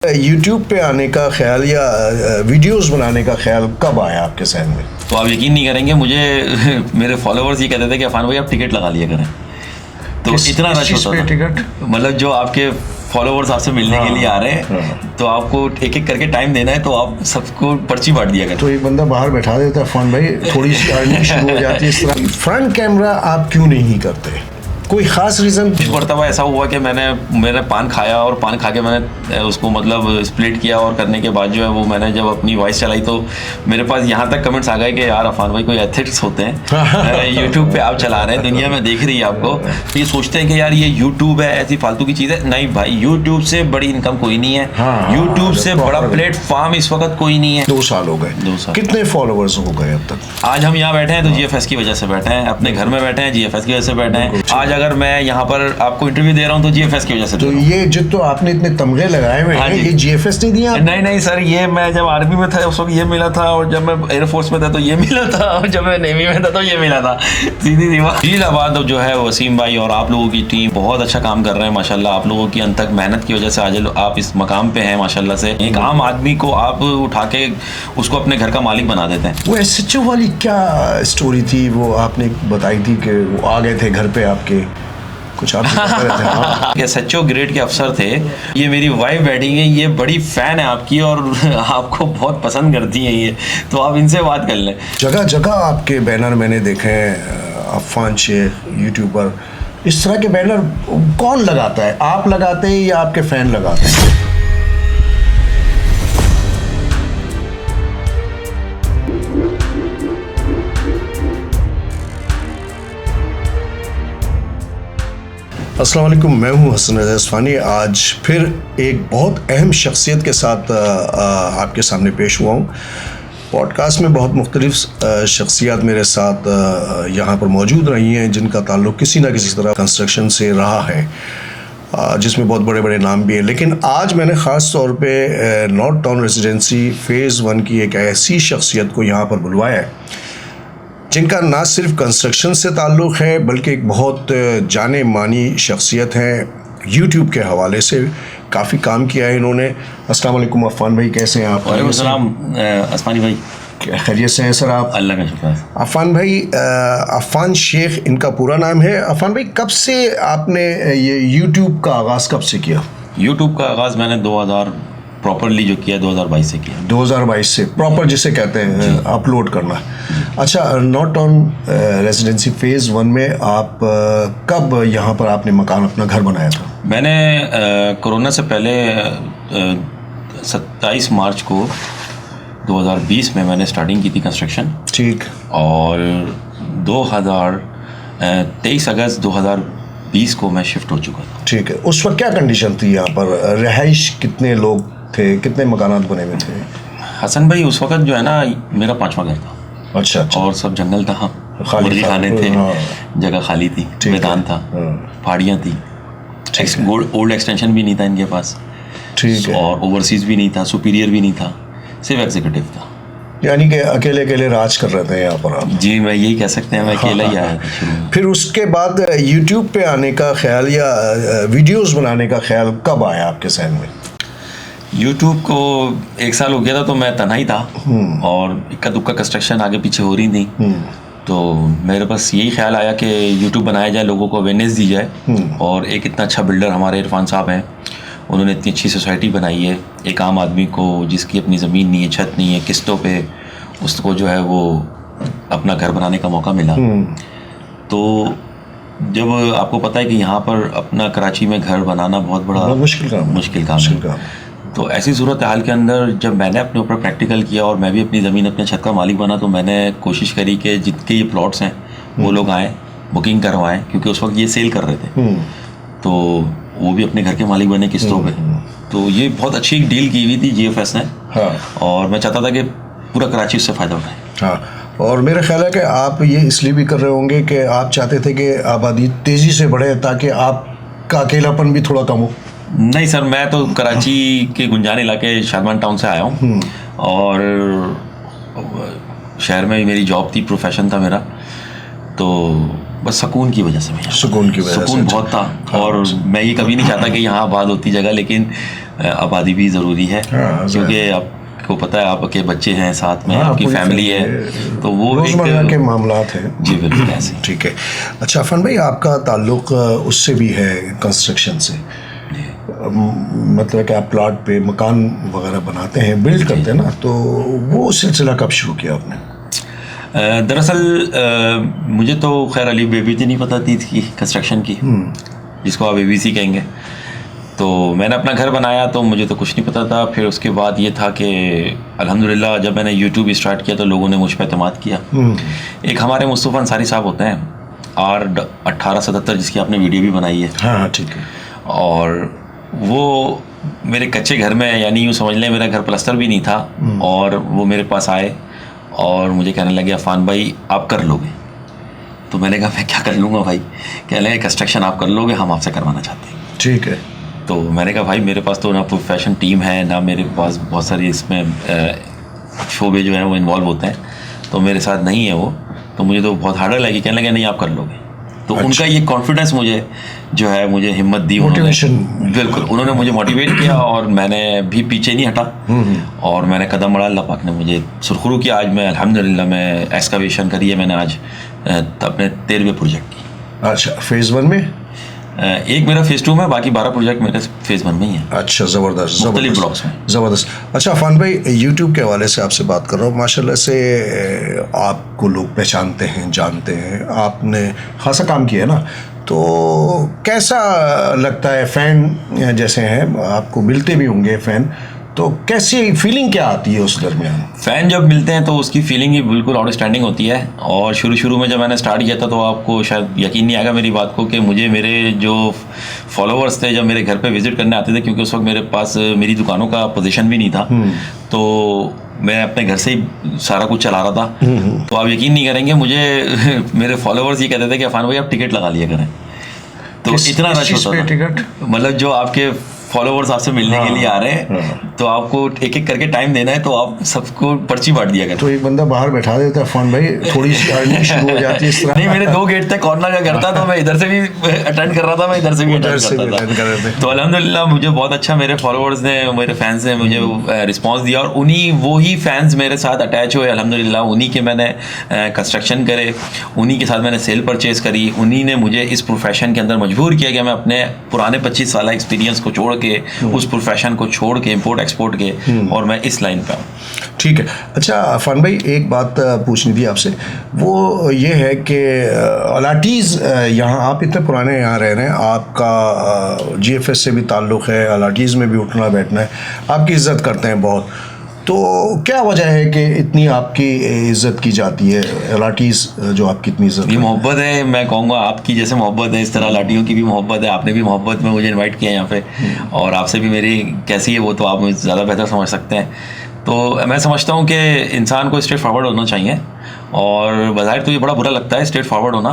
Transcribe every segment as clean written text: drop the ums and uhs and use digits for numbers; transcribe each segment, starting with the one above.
YouTube पे आने का ख्याल या वीडियोस बनाने का ख्याल कब आया आपके जहन में? तो आप यकीन नहीं करेंगे, मुझे मेरे फॉलोअर्स ये कहते थे कि अफान भाई आप टिकट लगा लिया करें। तो इतना रश होता था, टिकट मतलब जो आपके फॉलोअर्स आपसे मिलने के लिए आ रहे हैं तो आपको एक एक करके टाइम देना है, तो आप सबको पर्ची बांट दिया करें। तो एक बंदा बाहर बैठा देता है, अफान भाई थोड़ी सी अर्निंग शुरू हो जाती है इस तरह। फ्रंट कैमरा आप क्यों नहीं करते? कोई खास रीज़न? कुछ मरतबा ऐसा हुआ कि मैंने पान खाया और पान खा के मैंने उसको मतलब स्प्लिट किया, और करने के बाद जो है वो मैंने जब अपनी वॉइस चलाई तो मेरे पास यहाँ तक कमेंट्स आ गए कि यार अफान भाई कोई एथिक्स होते हैं यूट्यूब पे आप चला रहे हैं, दुनिया में देख रही है आपको, तो ये सोचते हैं कि यार ये यूट्यूब है ऐसी फालतू की चीज़ है। नहीं भाई, यूट्यूब से बड़ी इनकम कोई नहीं है, यूट्यूब से बड़ा प्लेटफॉर्म इस वक्त कोई नहीं है। 2 साल हो गए। 2 साल। कितने फॉलोअर्स हो गए अब तक? आज हम यहाँ बैठे हैं तो GFS की वजह से बैठे हैं, अपने घर में बैठे हैं GFS की वजह से बैठे हैं। आज अगर मैं यहाँ पर आपको इंटरव्यू दे रहा हूँ तो GFS की वजह से। तो ये जो तो आपने इतने तमगे लगाए हुए हैं, ये GFS नहीं दिया? नहीं सर, ये मैं जब आर्मी में था उस वक्त ये मिला था, और जब मैं एयरफोर्स में था तो ये मिला था, और जब मैं नेवी में था तो ये मिला था। सीधी सी बात। फरीदाबाद जो है वसीम भाई और आप लोगों की टीम बहुत अच्छा काम कर रहे हैं माशाल्लाह। आप लोगों की अनथक मेहनत की वजह से आज आप इस मकाम पे हैं माशाल्लाह से। एक आम आदमी को आप उठा के उसको अपने घर का मालिक बना देते हैं। वो SHO वाली क्या स्टोरी थी वो आपने बताई थी कि वो आ गए थे घर पे आपके, कुछ आप SHO ग्रेड के अफसर थे। ये मेरी वाइफ बैठी है, ये बड़ी फ़ैन है आपकी और आपको बहुत पसंद करती है ये, तो आप इनसे बात कर लें। जगह जगह आपके बैनर मैंने देखे हैं, अफान शेख यूट्यूबर, इस तरह के बैनर कौन लगाता है? आप लगाते हैं या आपके फ़ैन लगाते हैं? अस्सलाम वालेकुम, मैं हूं हसन रज़ा इस्फ़ानी। आज फिर एक बहुत अहम शख्सियत के साथ आपके सामने पेश हुआ हूं। पॉडकास्ट में बहुत मुख्तलिफ शख्सियत मेरे साथ यहाँ पर मौजूद रही हैं जिनका ताल्लुक़ किसी न किसी तरह कंस्ट्रक्शन से रहा है, जिसमें बहुत बड़े बड़े नाम भी हैं। लेकिन आज मैंने ख़ास तौर पे नॉर्थ टाउन रेजिडेंसी फ़ेज़ 1 की एक ऐसी शख्सियत को यहाँ पर बुलवाया है जिनका ना सिर्फ कंस्ट्रक्शन से ताल्लुक़ है बल्कि एक बहुत जाने मानी शख्सियत है। यूट्यूब के हवाले से काफ़ी काम किया है इन्होंने। अस्सलाम वालेकुम अफान भाई, कैसे हैं आप? वालेकुम अस्सलाम अस्मानी भाई, खैरियत से हैं सर आप? अल्लाह का शुक्र। अफान भाई, अफान शेख इनका पूरा नाम है। अफान भाई, कब से आपने ये यूट्यूब का आगाज़ कब से किया? यूट्यूब का आगाज़ मैंने 2000 प्रॉपरली जो किया 2022 से किया। 2022 से प्रॉपर जिसे कहते हैं अपलोड करना। अच्छा, नॉर्थ टाउन रेजिडेंसी फ़ेज़ 1 में आप कब यहाँ पर आपने मकान अपना घर बनाया था? मैंने कोरोना से पहले 27 मार्च को 2020 में मैंने स्टार्टिंग की थी कंस्ट्रक्शन। ठीक। और 23 अगस्त 2020 को मैं शिफ्ट हो चुका था। ठीक है। उस वक्त क्या कंडीशन थी यहाँ पर? रहाइश कितने लोग थे, कितने मकानात बने हुए थे? हसन भाई, उस वक्त जो है ना मेरा 5वां घर था। अच्छा। और सब जंगल था, खाली खाने थे, जगह खाली थी, मैदान था, पहाड़ियाँ थी, ओल्ड एक्सटेंशन भी नहीं था इनके पास। ठीक है। और ओवरसीज भी नहीं था, सुपीरियर भी नहीं था, सिर्फ एग्जीक्यूटिव था। यानी कि अकेले अकेले राज कर रहे थे यहाँ पर आप? जी, मैं यही कह सकते हैं, मैं अकेला ही आया था। फिर उसके बाद यूट्यूब पे आने का ख्याल या वीडियोस बनाने का ख्याल कब आया आपके जहन में? यूट्यूब को 1 साल हो गया था तो मैं तन्हाई था और इक्का दुक्का कंस्ट्रक्शन आगे पीछे हो रही थी, तो मेरे पास यही ख्याल आया कि यूट्यूब बनाया जाए, लोगों को अवेयरनेस दी जाए। और एक इतना अच्छा बिल्डर हमारे इरफान साहब हैं, उन्होंने इतनी अच्छी सोसाइटी बनाई है। एक आम आदमी को जिसकी अपनी ज़मीन नहीं है, छत नहीं है, किस्तों पे उसको जो है वो अपना घर बनाने का मौका मिला। तो जब आपको पता है कि यहाँ पर अपना कराची में घर बनाना बहुत बड़ा मुश्किल काम है, तो ऐसी सूरत हाल के अंदर जब मैंने अपने ऊपर प्रैक्टिकल किया और मैं भी अपनी ज़मीन अपने छत का मालिक बना, तो मैंने कोशिश करी कि जितने ये प्लॉट्स हैं वो लोग आएँ, बुकिंग करवाएं, क्योंकि उस वक्त ये सेल कर रहे थे, तो वो भी अपने घर के मालिक बने किस्तों पे। तो ये बहुत अच्छी एक डील की हुई थी GFS ने। हाँ। और मैं चाहता था कि पूरा कराची उससे फ़ायदा उठाए। हाँ, और मेरा ख्याल है कि आप ये इसलिए भी कर रहे होंगे कि आप चाहते थे कि आबादी तेज़ी से बढ़े ताकि आपका अकेलापन भी थोड़ा कम हो। नहीं सर, मैं तो कराची के गुंजान इलाके शादमान टाउन से आया हूँ, और शहर में मेरी जॉब थी, प्रोफेशन था मेरा, तो बस सुकून की वजह से। सुकून की वजह से सुकून बहुत था। और मैं ये कभी नहीं चाहता कि यहाँ आबाद होती जगह, लेकिन आबादी भी ज़रूरी है, हाँ, क्योंकि आपको पता है आपके बच्चे हैं साथ में, हाँ, आपकी पूरी फैमिली है, तो वो रोज़मर्रा के एक मामलात हैं। जी बिल्कुल ऐसे। ठीक है। अच्छा अफान भाई, आपका ताल्लुक़ उससे भी है कंस्ट्रक्शन से, मतलब कि आप प्लॉट पे मकान वगैरह बनाते हैं, बिल्ड करते हैं ना, तो वो सिलसिला कब शुरू किया आपने? दरअसल मुझे तो खैर अली बेबी नहीं पता थी कंस्ट्रक्शन की, जिसको आप ABC कहेंगे। तो मैंने अपना घर बनाया तो मुझे तो कुछ नहीं पता था। फिर उसके बाद ये था कि अल्हम्दुलिल्लाह जब मैंने YouTube स्टार्ट किया तो लोगों ने मुझ पर एतमाद किया। एक हमारे मुस्तफ़ा अंसारी साहब होते हैं, R1877, जिसकी आपने वीडियो भी बनाई है। हाँ ठीक है। और वो मेरे कच्चे घर में, यानी यूँ समझ लें मेरा घर प्लास्टर भी नहीं था, और वो मेरे पास आए और मुझे कहने लगे अफान भाई आप कर लोगे? तो मैंने कहा मैं क्या कर लूँगा भाई? कहने लगे कंस्ट्रक्शन आप कर लोगे, हम आपसे करवाना चाहते हैं। ठीक है। तो मैंने कहा भाई मेरे पास तो ना प्रोफेशन टीम है, ना मेरे पास बहुत सारी इसमें शोबे जो हैं वो इन्वॉल्व होते हैं, तो मेरे साथ नहीं है वो, तो मुझे तो बहुत हार्ड लगी। कहने लगे नहीं आप कर लोगे। तो उनका ये कॉन्फिडेंस मुझे जो है, मुझे हिम्मत दी उन्होंने, बिल्कुल उन्होंने मुझे मोटिवेट किया, और मैंने भी पीछे नहीं हटा, और मैंने कदम बढ़ा। अल्लाह पाक ने मुझे सुरखुरू किया। आज मैं अल्हम्दुलिल्लाह मैं एक्सकवेशन करी है मैंने आज अपने 13वें प्रोजेक्ट की। अच्छा, फेज़ 1 में? एक मेरा फेज़ 2 में, बाकी 12 प्रोजेक्ट मेरे फेज़ 1 में ही है। अच्छा, ज़बरदस्त मुख्तलिफ ब्लॉक्स में। ज़बरदस्त। अच्छा अफान भाई, यूट्यूब के हवाले से आपसे बात कर रहा हूँ। माशाल्लाह से आपको लोग पहचानते हैं, जानते हैं, आपने खासा काम किया है ना, तो कैसा लगता है? फ़ैन जैसे हैं आपको मिलते भी होंगे फ़ैन, तो कैसी फीलिंग क्या आती है उस दरमियान? फ़ैन जब मिलते हैं तो उसकी फीलिंग ही बिल्कुल आउटस्टैंडिंग होती है। और शुरू में जब मैंने स्टार्ट किया था तो आपको शायद यकीन नहीं आएगा मेरी बात को कि मुझे मेरे जो फॉलोअर्स थे जब मेरे घर पे विज़िट करने आते थे, क्योंकि उस वक्त मेरे पास मेरी दुकानों का पोजीशन भी नहीं था, तो मैं अपने घर से ही सारा कुछ चला रहा था। तो आप यकीन नहीं करेंगे, मुझे मेरे फॉलोअर्स ये कहते थे कि अफान भाई आप टिकट लगा लिया करें। तो इतना रश होता था, टिकट मतलब जो आपके फॉलोवर्स आपसे मिलने के लिए आ रहे हैं, तो आपको एक एक करके टाइम देना है, तो आप सबको पर्ची बांट दिया करते। तो एक बंदा बाहर बैठा देता है, अफान भाई थोड़ी सी अर्निंग शुरू हो जाती है इस तरह। नहीं, मेरे 2 गेट तक कॉर्नर का घर था, तो मैं इधर से भी अटेंड कर रहा था, मैं इधर से भी अटेंड करता था। तो अल्हम्दुलिल्लाह मुझे बहुत अच्छा मेरे फॉलोवर्स ने, मेरे फैंस ने मुझे रिस्पॉन्स दिया, और वो ही फैंस मेरे साथ अटैच हुए अल्हम्दुलिल्लाह। उन्हीं के मैंने कंस्ट्रक्शन करे, उन्हीं के साथ मैंने सेल परचेज करी, उन्हीं ने मुझे इस प्रोफेशन के अंदर मजबूर किया कि मैं अपने पुराने 25 साल एक्सपीरियंस को छोड़ के, उस प्रोफेशन को छोड़ के, इंपोर्ट एक्सपोर्ट के, और मैं इस लाइन पे हूँ। ठीक है। अच्छा अफान भाई, एक बात पूछनी थी आपसे, वो ये है कि अलाटीज़, यहाँ आप इतने पुराने यहाँ रह रहे हैं, आपका GFS से भी ताल्लुक़ है, अलाटीज़ में भी उठना बैठना है, आपकी इज़्ज़त करते हैं बहुत, तो क्या वजह है कि इतनी आपकी इज़्ज़त की जाती है? अलाटीज़ जो आपकी इतनी इज़्ज़त, ये मोहब्बत है, मैं कहूँगा आपकी जैसे मोहब्बत है, इस तरह लाटियों की भी मोहब्बत है। आपने भी मोहब्बत में मुझे इनवाइट किया यहाँ पे, और आपसे भी मेरी कैसी है वो तो आप मुझे ज़्यादा बेहतर समझ सकते हैं। तो मैं समझता हूँ कि इंसान को स्ट्रेट फॉरवर्ड होना चाहिए, और बज़ाहिर तो ये बड़ा बुरा लगता है स्ट्रेट फॉरवर्ड होना,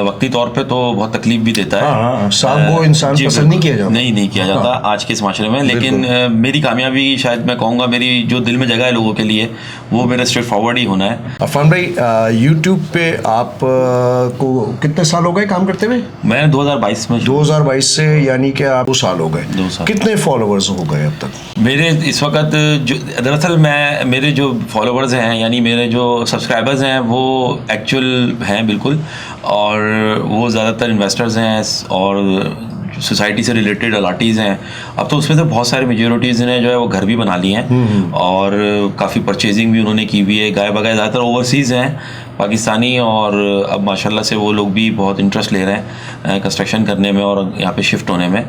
वक्ती तौर पे तो बहुत तकलीफ भी देता है। साहब वो इंसान पसंद नहीं किया जाता, नहीं किया जाता आज के इस माशरे में। लेकिन मेरी कामयाबी, शायद मैं कहूँगा मेरी जो दिल में जगह है लोगों के लिए, वो मेरा स्ट्रेट फॉरवर्ड ही होना है। अफान भाई, यूट्यूब पे आप को कितने साल हो गए काम करते हुए? मैं 2022 में। 2022 से, यानी कि आप 2 साल हो गए। 2 साल। कितने फॉलोअर्स हो गए अब तक? मेरे इस वक्त जो दरअसल मेरे जो फॉलोवर्स हैं, यानी मेरे जो सब्सक्राइबर्स हैं, वो एक्चुअल हैं बिल्कुल, और वो ज़्यादातर इन्वेस्टर्स हैं और सोसाइटी से रिलेटेड अलाटीज़ हैं। अब तो उसमें से बहुत सारे मेजॉरिटीज़ ने जो है वो घर भी बना लिए हैं, और काफ़ी परचेजिंग भी उन्होंने की हुई है। गाय बगाए ज़्यादातर ओवरसीज़ हैं, पाकिस्तानी, और अब माशाल्लाह से वो लोग भी बहुत इंटरेस्ट ले रहे हैं कंस्ट्रक्शन करने में और यहाँ पे शिफ्ट होने में,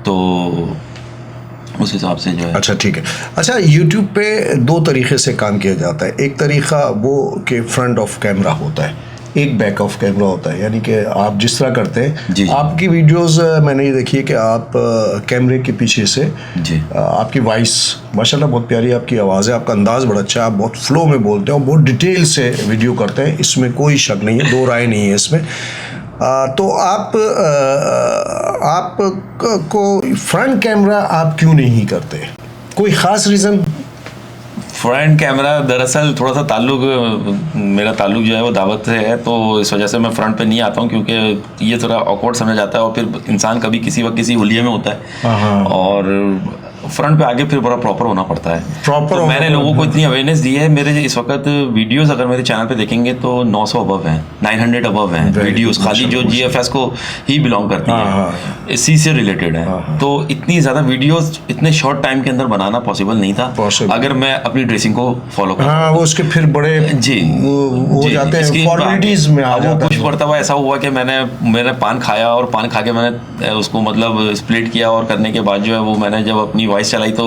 तो उस हिसाब से जो है। अच्छा ठीक है। अच्छा, YouTube पे 2 तरीक़े से काम किया जाता है। एक तरीक़ा वो कि फ्रंट ऑफ कैमरा होता है, एक बैक ऑफ कैमरा होता है, यानी कि आप जिस तरह करते हैं। जी। आपकी वीडियोस मैंने ये देखी है कि आप कैमरे के पीछे से जी, आपकी वॉइस माशाल्लाह बहुत प्यारी, आपकी आवाज़ है, आपका अंदाज़ बड़ा अच्छा है, आप बहुत फ्लो में बोलते हैं और बहुत डिटेल से वीडियो करते हैं, इसमें कोई शक नहीं है, 2 राय नहीं है इसमें। तो आप को फ्रंट कैमरा आप क्यों नहीं करते? कोई ख़ास रीज़न? फ्रंट कैमरा दरअसल थोड़ा सा मेरा ताल्लुक जो है वो दावत से है, तो इस वजह से मैं फ्रंट पे नहीं आता हूँ, क्योंकि ये थोड़ा ऑकवर्ड समझ जाता है और फिर इंसान कभी किसी वक्त किसी हुलिये में होता है और फ्रंट पे आगे फिर बड़ा प्रॉपर होना पड़ता है। तो मैंने लोगों को इतनी अवेयरनेस दी है। मेरे इस वक्त वीडियोस अगर मेरे चैनल पे देखेंगे तो 900 अबव हैं, 900 अबव हैं वीडियोस, खाली जो GFS को ही बिलोंग करती है, इसी से रिलेटेड है। तो इतनी ज़्यादा वीडियोस इतने शॉर्ट टाइम के अंदर बनाना पॉसिबल नहीं था अगर मैं अपनी ड्रेसिंग को फॉलो करता। हाँ, वो उसके फिर बड़े जी हो जाते हैं फॉर्मेलिटीज में आ जाता है। कुछ मरतबा ऐसा हुआ कि मैंने पान खाया और पान खा के मैंने उसको मतलब स्प्लिट किया और करने के बाद जो है वो मैंने जब अपनी वॉइस चलाई तो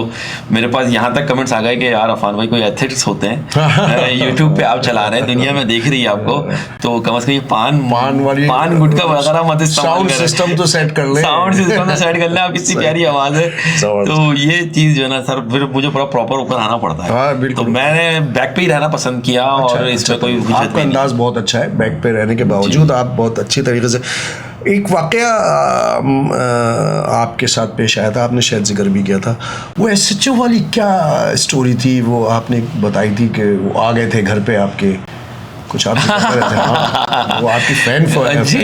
मेरे पास यहाँ तक कमेंट्स आ गए कि यार अफान भाई कोई एथिक्स होते हैं, यूट्यूब पे आप चला रहे हैं, दुनिया में देख रही है आपको, तो कम से कम पान गुटखा वगैरह मत साउंड सिस्टम तो सेट कर ले, आप कितनी प्यारी आवाज है। तो ये चीज जो है ना सर, फिर मुझे पूरा प्रॉपर ऊपर आना पड़ता है, तो मैंने बैक पे ही रहना पसंद किया। और इसमें कोई आपका अंदाज बहुत अच्छा है, बैक पे रहने के बावजूद आप बहुत अच्छी तरीके से। एक वाकया आपके साथ पेश आया था, आपने शायद जिक्र भी किया था, वो SHO वाली क्या स्टोरी थी? वो आपने बताई थी कि वो आ गए थे घर पे आपके, कुछ आप बता रहे थे। हाँ, वो आपकी फैन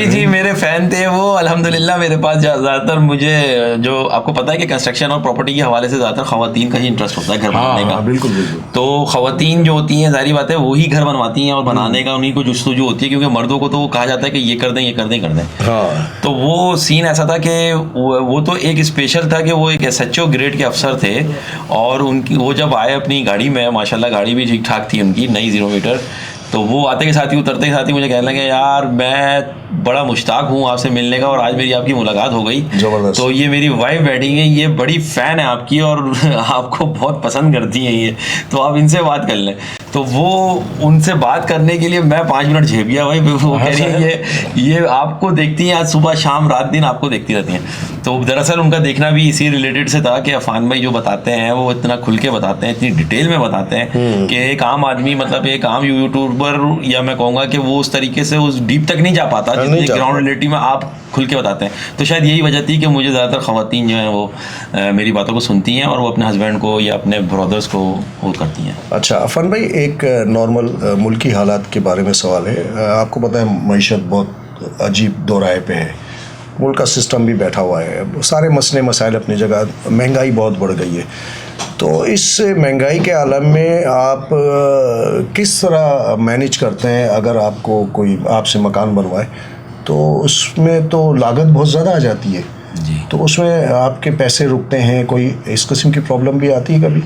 जी मेरे फैन थे वो, अल्हम्दुलिल्लाह। मेरे पास ज़्यादातर मुझे जो आपको पता है कि कंस्ट्रक्शन और प्रॉपर्टी के हवाले से ज़्यादातर ख़वातीन का ही इंटरेस्ट होता है घर बनाने का। बिल्कुल बिल्कुल। तो ख़वातीन जो होती हैं, जाहिर बात है वही घर बनवाती हैं और बनाने का उन्हीं को जुस्तजू होती है, क्योंकि मर्दों को तो वो कहा जाता है कि ये कर दें ये कर दें कर दें। तो वो सीन ऐसा था कि वो तो एक स्पेशल था कि वो एक SHO ग्रेड के अफसर थे और उनकी वो जब आए अपनी गाड़ी में, माशाल्लाह गाड़ी भी ठीक ठाक थी उनकी, नई 0 मीटर, तो वो आते के साथ ही उतरते के साथ ही मुझे कहने लगे यार मैं बड़ा मुश्ताक हूँ आपसे मिलने का और आज मेरी आपकी मुलाकात हो गई। तो ये मेरी वाइफ बैठी है, ये बड़ी फ़ैन है आपकी और आपको बहुत पसंद करती हैं ये, तो आप इनसे बात कर लें। तो वो उनसे बात करने के लिए मैं 5 मिनट झेप गया भाई। वो कह रही है ये आपको देखती हैं, आज सुबह शाम रात दिन आपको देखती रहती हैं। तो दरअसल उनका देखना भी इसी रिलेटेड से था कि अफान भाई जो बताते हैं वो इतना खुल के बताते हैं, इतनी डिटेल में बताते हैं कि एक आम आदमी, मतलब एक आम यूट्यूबर, या मैं कहूँगा कि वो उस तरीके से उस डीप तक नहीं जा पाता जितनी ग्राउंड रियलिटी में आप खुल के बताते हैं। तो शायद यही वजह थी कि मुझे ज़्यादातर ख़वातीन जो हैं वो मेरी बातों को सुनती हैं और वो अपने हस्बैंड को या अपने ब्रदर्स को वो करती हैं। अच्छा अफान भाई, एक नॉर्मल मुल्की हालात के बारे में सवाल है। आपको पता है मईशत बहुत अजीब दौराहे पे है, मुल्क का सिस्टम भी बैठा हुआ है, सारे मसले मसाइल अपनी जगह, महंगाई बहुत बढ़ गई है। तो इस महंगाई के आलम में आप किस तरह मैनेज करते हैं? अगर आपको कोई आपसे मकान बनवाए तो उसमें तो लागत बहुत ज़्यादा आ जाती है जी, तो उसमें आपके पैसे रुकते हैं, कोई इस किस्म की प्रॉब्लम भी आती है कभी?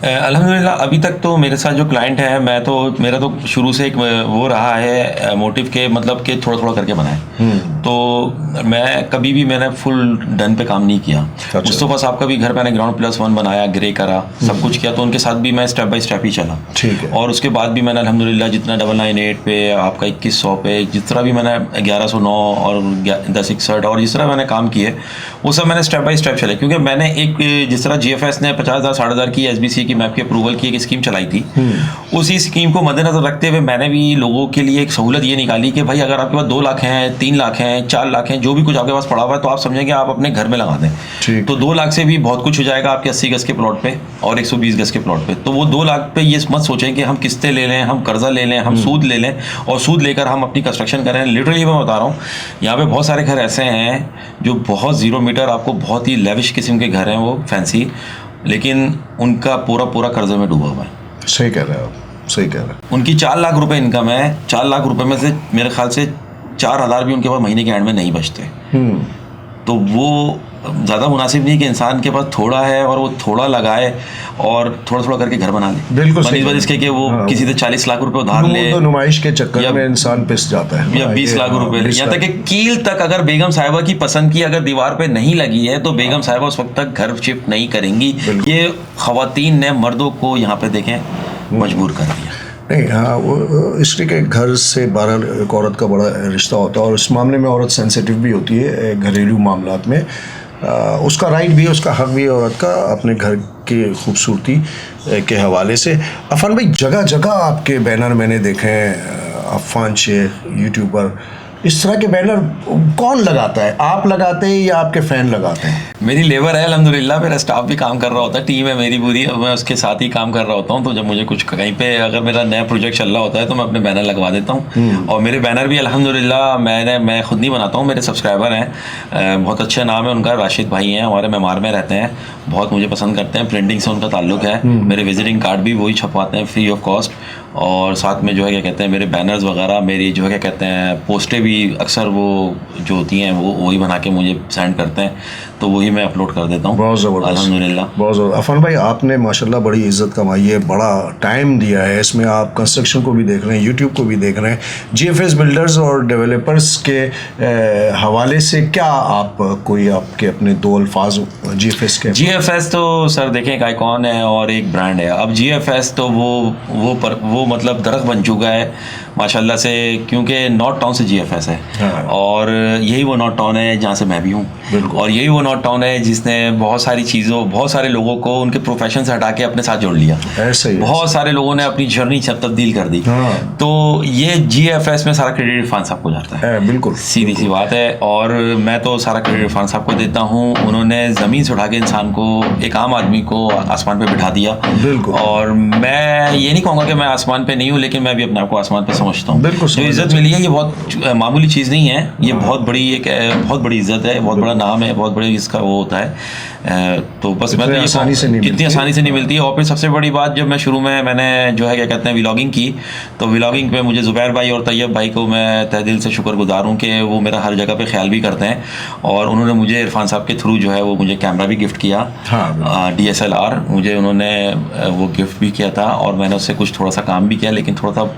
अल्हम्दुलिल्लाह अभी तक तो मेरे साथ जो क्लाइंट है, मेरा तो शुरू से एक वो रहा है मोटिव के, मतलब कि थोड़ा थोड़ा करके बनाए। तो मैं कभी भी मैंने फुल डन पे काम नहीं किया। मुस्तफ़ा साहब का भी घर मैंने ground+1 बनाया, ग्रे करा, सब कुछ किया, तो उनके साथ भी मैं स्टेप बाय स्टेप ही चला। ठीक है। और उसके बाद भी मैंने अल्हम्दुलिल्लाह जितना 998 पे, आपका 2100 पे, जिस तरह भी मैंने 1109 और 1061 और जिस तरह मैंने काम किए वो सब मैंने स्टेप बाय स्टेप चले, क्योंकि मैंने एक जिस तरह GFS ने 50,000 60,000 की SBC की मैप की अप्रूवल की एक स्कीम चलाई थी, उसी स्कीम को मद्देनजर रखते हुए मैंने भी लोगों के लिए एक सहूलत ये निकाली कि भाई अगर आपके पास 2 लाख हैं, 3 लाख हैं, 4 लाख हैं, जो भी कुछ आपके पास पड़ा हुआ है तो आप समझेंगे आप अपने घर में लगा दें। तो 2 लाख से भी बहुत कुछ हो जाएगा आपके 80 गज के प्लॉट पे और 120 गज के प्लॉट पे। तो वो 2 लाख पे ये मत सोचें कि हम किस्तें ले लें, हम कर्जा ले लें, हम सूद ले लें और सूद लेकर हम अपनी कंस्ट्रक्शन करें। लिटरली मैं बता रहा हूँ, यहाँ पे बहुत सारे घर ऐसे हैं जो बहुत 0 मीटर, आपको बहुत ही लेविश किस्म के घर हैं, वो फैंसी, लेकिन उनका पूरा कर्जे में डूबा हुआ है। सही कह रहे हैं आप, सही कह रहे हैं। उनकी 4 लाख रुपए इनकम है, 4 लाख रुपए में से मेरे ख्याल से 4,000 भी उनके पास महीने के एंड में नहीं बचते। तो वो ज़्यादा मुनासिब नहीं कि इंसान के पास थोड़ा है और वो थोड़ा लगाए और थोड़ा थोड़ा करके घर बना ले। बिल्कुल इसके कि वो किसी से 40 लाख रुपए उधार ले, तो नुमाइश के चक्कर में इंसान पिस जाता है, या 20 लाख रुपए, यहाँ तक कि कील तक अगर बेगम साहिबा की पसंद की अगर दीवार पे नहीं लगी है तो बेगम साहिबा उस वक्त तक घर शिफ्ट नहीं करेंगी। ये ख़वातीन ने मर्दों को यहाँ पे देखें मजबूर कर दिया। नहीं, हाँ, वो इसलिए कि घर से बाहर एक औरत का बड़ा रिश्ता होता है और इस मामले में औरत सेंसिटिव भी होती है घरेलू मामलात में। उसका राइट भी है, उसका हक भी है औरत का अपने घर की खूबसूरती के हवाले से। अफान भाई, जगह जगह आपके बैनर मैंने देखे हैं, अफान शेख यूट्यूबर, इस तरह के बैनर कौन लगाता है, आप लगाते हैं या आपके फैन लगाते हैं? मेरी लेबर है अल्हम्दुलिल्लाह, मेरा स्टाफ भी काम कर रहा होता है, टीम है मेरी पूरी, मैं उसके साथ ही काम कर रहा होता हूँ। तो जब मुझे कुछ कहीं पे अगर मेरा नया प्रोजेक्ट चल रहा होता है तो मैं अपने बैनर लगवा देता हूँ। और मेरे बैनर भी अल्हम्दुलिल्लाह मैं खुद नहीं बनाता हूँ, मेरे सब्सक्राइबर हैं, बहुत अच्छे नाम है उनका, राशिद भाई हैं, हमारे मेमार में रहते हैं, बहुत मुझे पसंद करते हैं, प्रिंटिंग से उनका ताल्लुक है। मेरे विजिटिंग कार्ड भी वही छपवाते हैं फ्री ऑफ कॉस्ट, और साथ में जो है क्या कहते हैं मेरे बैनर्स वगैरह, मेरी जो है क्या कहते हैं पोस्टें भी अक्सर वो जो होती हैं वो वही बना के मुझे सेंड करते हैं, तो वही मैं अपलोड कर देता हूँ। बहुत ज़बरदस्त, अल्हम्दुलिल्लाह। बहुत ज़बरदस्त। अफान भाई, आपने माशाल्लाह बड़ी इज़्ज़त कमाई है, बड़ा टाइम दिया है इसमें, आप कंस्ट्रक्शन को भी देख रहे हैं, यूट्यूब को भी देख रहे हैं, जीएफएस बिल्डर्स और डेवलपर्स के हवाले से क्या आप कोई आपके अपने दो अल्फाज जीएफएस के? जीएफएस तो सर देखें एक आइकॉन है और एक ब्रांड है। अब जीएफएस तो वो मतलब दरख्त बन चुका है माशाल्लाह से, क्योंकि नॉर्थ टाउन से जीएफएस है। हाँ। और यही वो नॉर्थ टाउन है जहाँ से मैं भी हूँ, और यही वो नॉर्थ टाउन है जिसने बहुत सारी चीज़ों, बहुत सारे लोगों को उनके प्रोफेशन से हटा के अपने साथ जोड़ लिया। ऐसे ही बहुत सारे लोगों ने अपनी जर्नी तब्दील कर दी। हाँ। तो ये जीएफएस में सारा क्रेडिट इरफान साहब को जाता है, बिल्कुल सीधी सी बात है। और मैं तो सारा क्रेडिट इरफान साहब को देता हूँ, उन्होंने ज़मीन से उठा के इंसान को, एक आम आदमी को आसमान पे बिठा दिया। बिल्कुल। और मैं ये नहीं कहूँगा कि मैं आसमान पे नहीं हूँ, लेकिन मैं भी अपने आप को आसमान पे समझता हूँ। बिल्कुल। जो इज़्ज़त मिली है ये बहुत मामूली चीज़ नहीं है, ये बहुत बड़ी बहुत बड़ी इज़्ज़त है, बहुत बड़ा नाम है, बहुत बड़ी इसका वो होता है। तो बस मैं तो ये आसानी से नहीं इतनी आसानी से नहीं मिलती है। और फिर सबसे बड़ी बात, जब मैं शुरू में मैंने जो है क्या कहते हैं व्लॉगिंग की, तो व्लॉगिंग पे मुझे ज़ुबैर भाई और तैयब भाई को मैं तहे दिल से शुक्रगुजार हूँ कि वो मेरा हर जगह पे ख्याल भी करते हैं, और उन्होंने मुझे इरफान साहब के थ्रू जो है वो मुझे कैमरा भी गिफ्ट किया। हाँ, DSLR मुझे उन्होंने वो गिफ्ट भी किया था, और मैंने उससे कुछ थोड़ा सा काम भी किया, लेकिन थोड़ा सा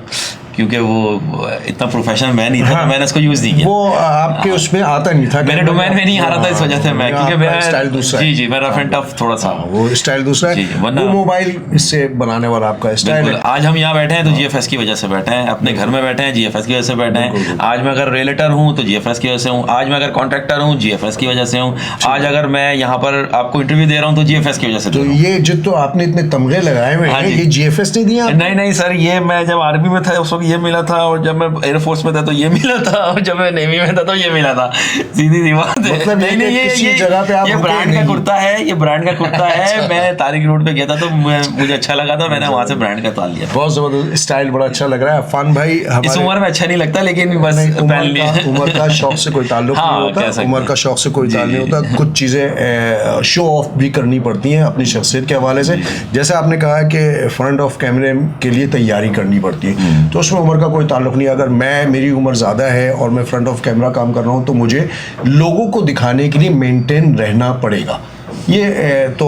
क्योंकि वो इतना प्रोफेशनल मैं नहीं था। हाँ, तो मैंने उसको यूज़ नहीं किया, वो आपके उसमें आता नहीं था, मेरे डोमेन में नहीं आ रहा था, इस वजह से मैं, क्योंकि मेरा स्टाइल दूसरा है। जी मैं रफ एंड टफ थोड़ा सा, वो स्टाइल दूसरा है, वो मोबाइल इससे बनाने वाला आपका स्टाइल है। आज हम यहाँ बैठे हैं तो जीएफएस की वजह से बैठे हैं, अपने घर में बैठे हैं जीएफएस की वजह से बैठे हैं। आज मैं अगर रियलेटर हूँ तो जीएफएस की वजह से हूँ, आज मैं अगर कॉन्ट्रैक्टर हूँ जीएफएस की वजह से हूँ, आज अगर मैं यहाँ पर आपको इंटरव्यू दे रहा हूँ तो जीएफएस की वजह से। तो ये जो तो आपने इतने तमगे लगाए हुए हैं, ये जीएफएस ने दिया? नहीं सर, ये मैं जब आर्मी में था उस वक्त ये मिला था, और जब मैं एयरफोर्स में था तो ये मिला था, और जब मैं नेवी में था तो ये मिला था। सीधी सी बात है। मतलब ये जगह पे आप ये ब्रांड का कुर्ता है, ये ब्रांड का कुर्ता है। मैं तारिक रोड पे गया था तो मुझे अच्छा लगा था, मैंने वहाँ से ब्रांड का ताल लिया। बहुत जबरदस्त स्टाइल, बड़ा अच्छा लग रहा है। अफान भाई इस उम्र में अच्छा नहीं लगता, लेकिन बस उम्र का शौक से कोई ताल्लुक नहीं होता, उम्र का शौक से कोई ताल्लुक नहीं होता। कुछ चीज़ें शो ऑफ भी करनी पड़ती हैं अपनी शख्सियत के हवाले से। जैसे आपने कहा कि फ्रंट ऑफ कैमरे के लिए तैयारी करनी पड़ती है, तो उसमें उम्र का कोई ताल्लुक नहीं। अगर मेरी उम्र ज़्यादा है और मैं फ्रंट ऑफ कैमरा काम कर रहा हूँ तो मुझे लोगों को दिखाने के लिए मेंटेन रहना पड़ेगा। ये तो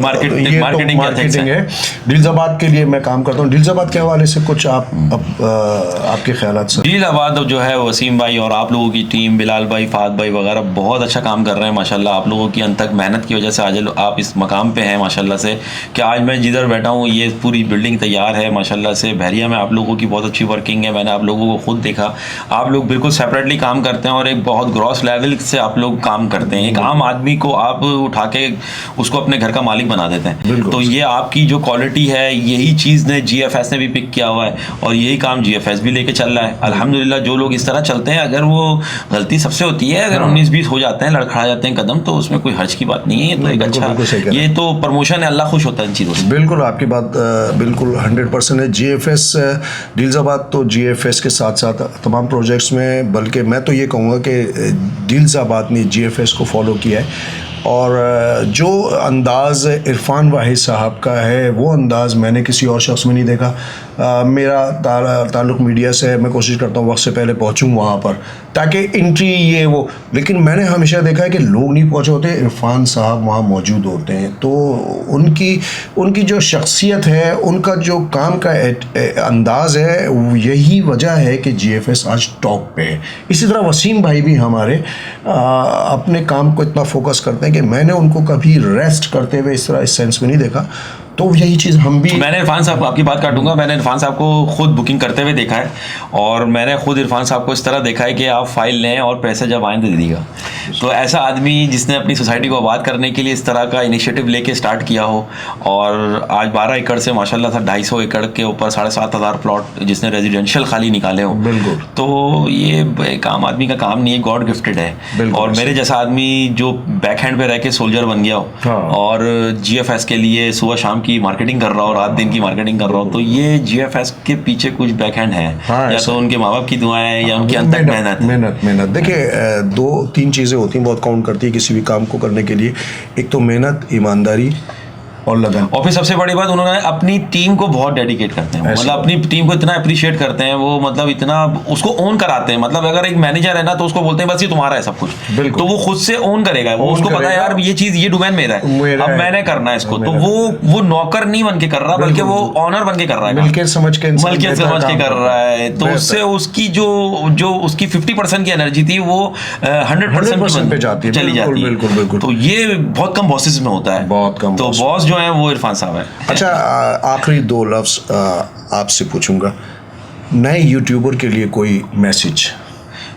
मार्केटिंग है। दिलजाबाद के लिए मैं काम करता हूँ। दिलजाबाद के हवाले से कुछ आपके ख्यालात सर? दिलजाबाद जो है वसीम भाई और आप लोगों की टीम, बिलाल भाई, फाद भाई वगैरह बहुत अच्छा काम कर रहे हैं माशाल्लाह। आप लोगों की अनथक मेहनत की वजह से आज आप इस मकाम पे हैं माशाल्लाह से, कि आज मैं जिधर बैठा हूँ ये पूरी बिल्डिंग तैयार है माशाल्लाह से। बहरिया में आप लोगों की बहुत अच्छी वर्किंग है, मैंने आप लोगों को खुद देखा। आप लोग बिल्कुल सेपरेटली काम करते हैं और एक बहुत ग्रॉस लेवल से आप लोग काम करते हैं। एक आम आदमी को आप उठा के उसको अपने घर का मालिक बना देते हैं। तो ये आपकी जो क्वालिटी है, यही चीज़ ने जीएफएस ने भी पिक किया हुआ है, और यही काम जीएफएस भी लेके चल रहा है अल्हम्दुलिल्लाह। जो लोग इस तरह चलते हैं, अगर वो गलती सबसे होती है, अगर 19-20 हो जाते हैं, लड़खड़ा जाते हैं कदम, तो उसमें कोई हर्ज की बात नहीं है। ये तो एक अच्छा, ये तो प्रमोशन है, अल्लाह खुश होता है इन चीज़ों से। बिल्कुल आपकी बात बिल्कुल 100% है। जीएफएस दिलजाबाद तो जीएफएस के साथ साथ तमाम प्रोजेक्ट्स में, बल्कि मैं तो ये कहूँगा कि दिलजाबाद ने जीएफएस को फॉलो किया है, और जो अंदाज़ इरफान वाहिद साहब का है वो अंदाज़ मैंने किसी और शख्स में नहीं देखा। मेरा ताल्लुक़ मीडिया से है, मैं कोशिश करता हूँ वक्त से पहले पहुँचूँ वहाँ पर, ताकि एंट्री ये वो, लेकिन मैंने हमेशा देखा है कि लोग नहीं पहुँचे होते, इरफान साहब वहाँ मौजूद होते हैं। तो उनकी जो शख्सियत है, उनका जो काम का अंदाज़ है, यही वजह है कि जीएफएस आज टॉप पे है। इसी तरह वसीम भाई भी हमारे अपने काम को इतना फोकस करते हैं कि मैंने उनको कभी रेस्ट करते हुए इस तरह इस सेंस में नहीं देखा। तो तो यही चीज़ हम भी, मैंने इरफान साहब, आपकी बात काटूंगा, मैंने इरफान साहब को खुद बुकिंग करते हुए देखा है और मैंने खुद इरफान साहब को इस तरह देखा है कि आप फाइल लें और पैसे जब आए तो दे दीजिएगा। तो ऐसा आदमी जिसने अपनी सोसाइटी को आबाद करने के लिए इस तरह का इनिशिएटिव लेके स्टार्ट किया हो, और आज 12 एकड़ से माशाल्लाह था 250 एकड़ के ऊपर 7,500 प्लॉट जिसने रेजिडेंशियल खाली निकाले हो, बिल्कुल, तो ये एक आम आदमी का काम नहीं है, गॉड गिफ्टेड है। और मेरे जैसा आदमी जो बैक हैंड पे रह के सोल्जर बन गया हो, हाँ, और GFS के लिए सुबह शाम की मार्केटिंग कर रहा हो, रात दिन की मार्केटिंग कर रहा हो, तो ये GFS के पीछे कुछ बैक हैंड है, या तो उनके माँ बाप की दुआएं या उनकी अंतक मेहनत। देखिए 2-3 चीज़ें होती हैं, बहुत काउंट करती है किसी भी काम को करने के लिए। एक तो मेहनत, ईमानदारी और लगन, और फिर सबसे बड़ी बात, उन्होंने अपनी टीम को बहुत डेडिकेट करते हैं, मतलब अपनी टीम को इतना अप्रिशिएट करते हैं वो, मतलब इतना उसको ओन कराते हैं। मतलब अगर एक मैनेजर है ना तो उसको बोलते हैं बस ये तुम्हारा है सब कुछ, तो वो खुद से ओन करेगा, वो उसको पता है यार ये चीज, ये डोमेन मेरा है, अब मैंने करना है इसको। तो वो नौकर नहीं बन के कर रहा, बल्कि वो ऑनर बन के कर रहा है, मिलके समझ के कर रहा है। तो उससे उसकी जो उसकी 50% की एनर्जी थी वो 100% पे जाती है, चली जाती है। तो ये बहुत कम बॉसेस में होता है, बहुत कम। तो बॉस जो है वो इरफान साहब है। अच्छा, आखिरी 2 लफ्ज आपसे पूछूंगा, नए यूट्यूबर के लिए कोई मैसेज?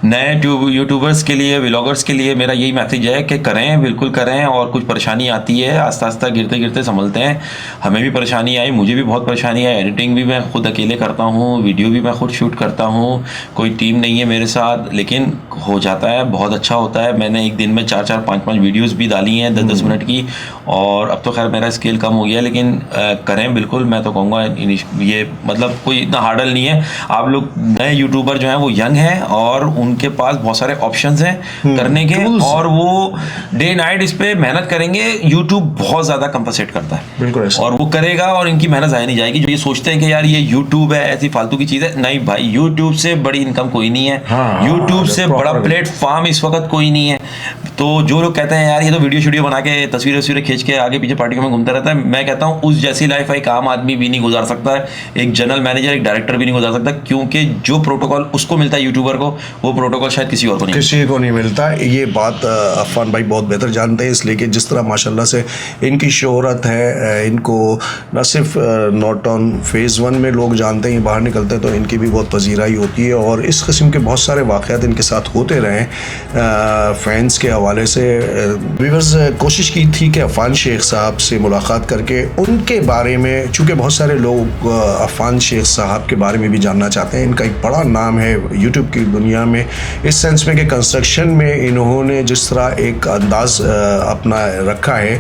नए यूट्यूबर्स के लिए, व्लॉगर्स के लिए मेरा यही मैसेज है कि करें, बिल्कुल करें, और कुछ परेशानी आती है आस्ता आस्ता गिरते गिरते संभलते हैं। हमें भी परेशानी आई, मुझे भी बहुत परेशानी आई, एडिटिंग भी मैं खुद अकेले करता हूँ, वीडियो भी मैं खुद शूट करता हूँ, कोई टीम नहीं है मेरे साथ, लेकिन हो जाता है, बहुत अच्छा होता है। मैंने एक दिन में 4-4, 5-5 वीडियोस भी डाली हैं 10-10 मिनट की, और अब तो खैर मेरा स्केल कम हो गया, लेकिन करें बिल्कुल। मैं तो कहूँगा ये मतलब कोई इतना हार्डल नहीं है। आप लोग नए यूट्यूबर जो हैं वो यंग हैं और उनके पास बहुत सारे ऑप्शंस हैं करने के, और वो डे नाइट इस पे मेहनत करेंगे। यूट्यूब बहुत ज्यादा कंपनसेट करता है, बिल्कुल, और वो करेगा और इनकी मेहनत ज़ाया नहीं जाएगी। जो ये सोचते हैं कि यार ये यूट्यूब है ऐसी फालतू की चीज़ है, नहीं भाई, यूट्यूब से बड़ी इनकम कोई नहीं है, यूट्यूब से बड़ा प्लेटफॉर्म इस वक्त कोई नहीं है। तो जो लोग कहते हैं यार ये तो वीडियो बना के तस्वीरें खींच के आगे पीछे पार्टियों में घूमता रहता है, मैं कहता हूँ उस जैसी लाइफ एक आम आदमी भी नहीं गुजार सकता है, एक जनरल मैनेजर, एक डायरेक्टर भी नहीं गुजार सकता, क्योंकि जो प्रोटोकॉल उसको मिलता है यूट्यूबर को, वो प्रोटोकॉल शायद किसी और को नहीं मिलता। ये बात अफान भाई बहुत बेहतर जानते हैं, इसलिए कि जिस तरह माशाल्लाह से इनकी शोहरत है, इनको न सिर्फ नॉट ऑन फेज़ 1 में लोग जानते हैं, बाहर निकलते हैं तो इनकी भी बहुत पजीराई होती है, और इस किस्म के बहुत सारे वाक़यात इनके साथ होते रहे फैंस के हवाले से। व्यूअर्स, कोशिश की थी कि अफान शेख साहब से मुलाकात करके उनके बारे में, चूँकि बहुत सारे लोग अफान शेख साहब के बारे में भी जानना चाहते हैं, इनका एक बड़ा नाम है यूट्यूब की दुनिया में, इस सेंस में कि कंस्ट्रक्शन में इन्होंने जिस तरह एक अंदाज अपना रखा है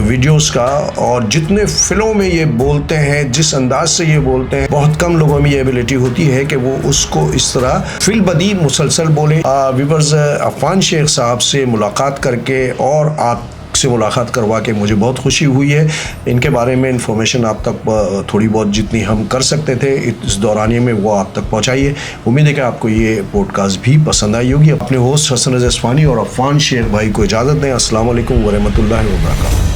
वीडियोस का, और जितने फिल्मों में ये बोलते हैं, जिस अंदाज से ये बोलते हैं, बहुत कम लोगों में ये एबिलिटी होती है कि वो उसको इस तरह फिल बदी मुसलसल बोले। व्यूअर्स, अफान शेख साहब से मुलाकात करके और आप से मुलाकात करवा के मुझे बहुत खुशी हुई है। इनके बारे में इंफॉर्मेशन आप तक थोड़ी बहुत जितनी हम कर सकते थे इस दौरानिए में वो आप तक पहुंचाइए। उम्मीद है कि आपको ये पॉडकास्ट भी पसंद आई होगी। अपने होस्ट हसन रज़ा अस्फ़हानी और अफान शेख भाई को इजाज़त दें। अस्सलाम वालेकुम व रहमतुल्लाहि व बरकातहू।